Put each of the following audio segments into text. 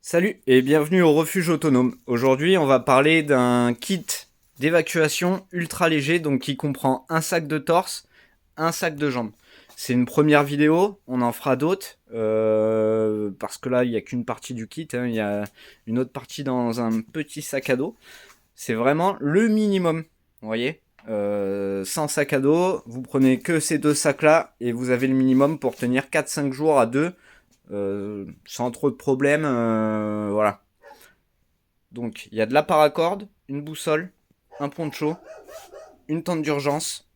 Salut et bienvenue au refuge autonome. Aujourd'hui, on va parler d'un kit d'évacuation ultra léger, donc qui comprend un sac de torse, un sac de jambes. C'est une première vidéo, on en fera d'autres, parce que là, il n'y a qu'une partie du kit, hein. Il y a une autre partie dans un petit sac à dos. C'est vraiment le minimum, vous voyez. Sans sac à dos, vous prenez que ces deux sacs-là et vous avez le minimum pour tenir 4-5 jours à deux, sans trop de problèmes, voilà. Donc il y a de la paracorde, une boussole, un poncho, une tente d'urgence,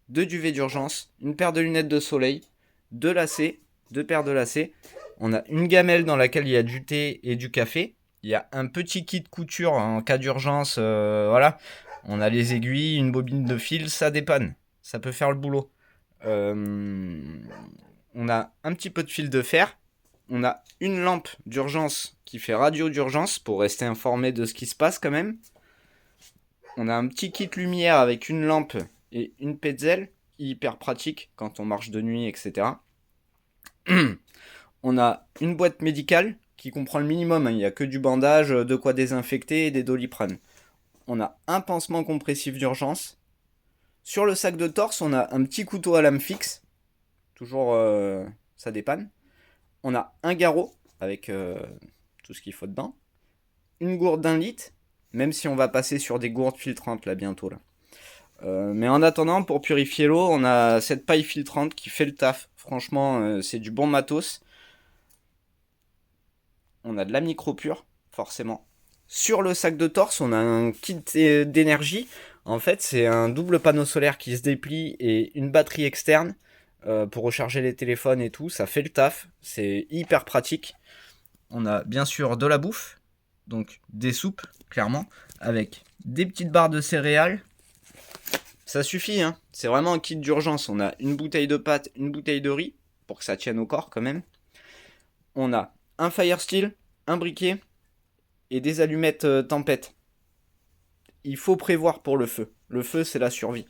deux duvets d'urgence, une paire de lunettes de soleil, deux lacets, deux paires de lacets. On a une gamelle dans laquelle il y a du thé et du café. Il y a un petit kit couture en cas d'urgence, voilà. On a les aiguilles, une bobine de fil, ça dépanne. Ça peut faire le boulot. Euh, on a un petit peu de fil de fer. On a une lampe d'urgence qui fait radio d'urgence pour rester informé de ce qui se passe quand même. On a un petit kit lumière avec une lampe et une petzel, hyper pratique quand on marche de nuit, etc. On a une boîte médicale qui comprend le minimum, hein. Il n'y a que du bandage, de quoi désinfecter et des Doliprane. On a un pansement compressif d'urgence. Sur le sac de torse, on a un petit couteau à lame fixe, toujours ça dépanne. On a un garrot avec tout ce qu'il faut dedans. Une gourde d'un litre, même si on va passer sur des gourdes filtrantes là bientôt là. Mais en attendant, pour purifier l'eau, on a cette paille filtrante qui fait le taf. Franchement, c'est du bon matos. On a de la micro-pure, forcément. Sur le sac de torse, on a un kit d'énergie. En fait, c'est un double panneau solaire qui se déplie et une batterie externe pour recharger les téléphones et tout. Ça fait le taf. C'est hyper pratique. On a bien sûr de la bouffe, donc des soupes, clairement, avec des petites barres de céréales. Ça suffit, hein. C'est vraiment un kit d'urgence. On a une bouteille de pâtes, une bouteille de riz, pour que ça tienne au corps quand même. On a un fire steel, un briquet et des allumettes tempête. Il faut prévoir pour le feu. Le feu, c'est la survie.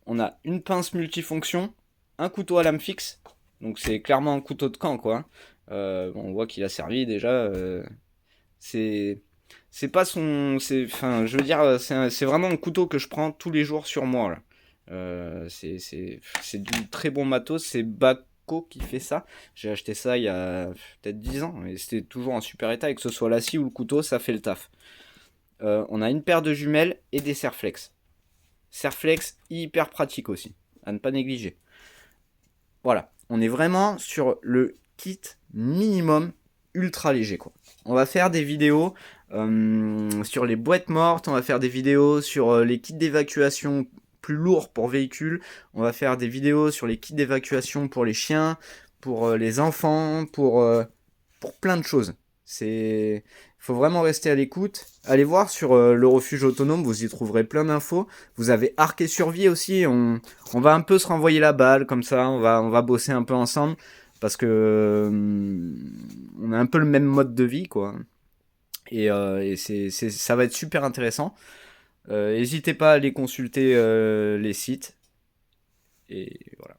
On a une pince multifonction, un couteau à lame fixe. Donc c'est clairement un couteau de camp, quoi, hein. Bon, on voit qu'il a servi déjà. C'est c'est pas son, enfin, je veux dire, c'est vraiment un couteau que je prends tous les jours sur moi là. C'est du très bon matos. C'est Baco qui fait ça. J'ai acheté ça il y a peut-être 10 ans et c'était toujours en super état. Et que ce soit la scie ou le couteau, ça fait le taf. On a une paire de jumelles et des serflex. Serflex hyper pratique aussi, à ne pas négliger. Voilà, on est vraiment sur le kit minimum ultra léger quoi. On va faire des vidéos sur les boîtes mortes, on va faire des vidéos sur les kits d'évacuation plus lourds pour véhicules, on va faire des vidéos sur les kits d'évacuation pour les chiens, pour les enfants, pour plein de choses. Il faut vraiment rester à l'écoute. Allez voir sur le refuge autonome, vous y trouverez plein d'infos. Vous avez Arc et Survie aussi. On va un peu se renvoyer la balle comme ça. On va bosser un peu ensemble parce que on a un peu le même mode de vie quoi. Et ça va être super intéressant. N'hésitez pas à aller consulter les sites. Et voilà.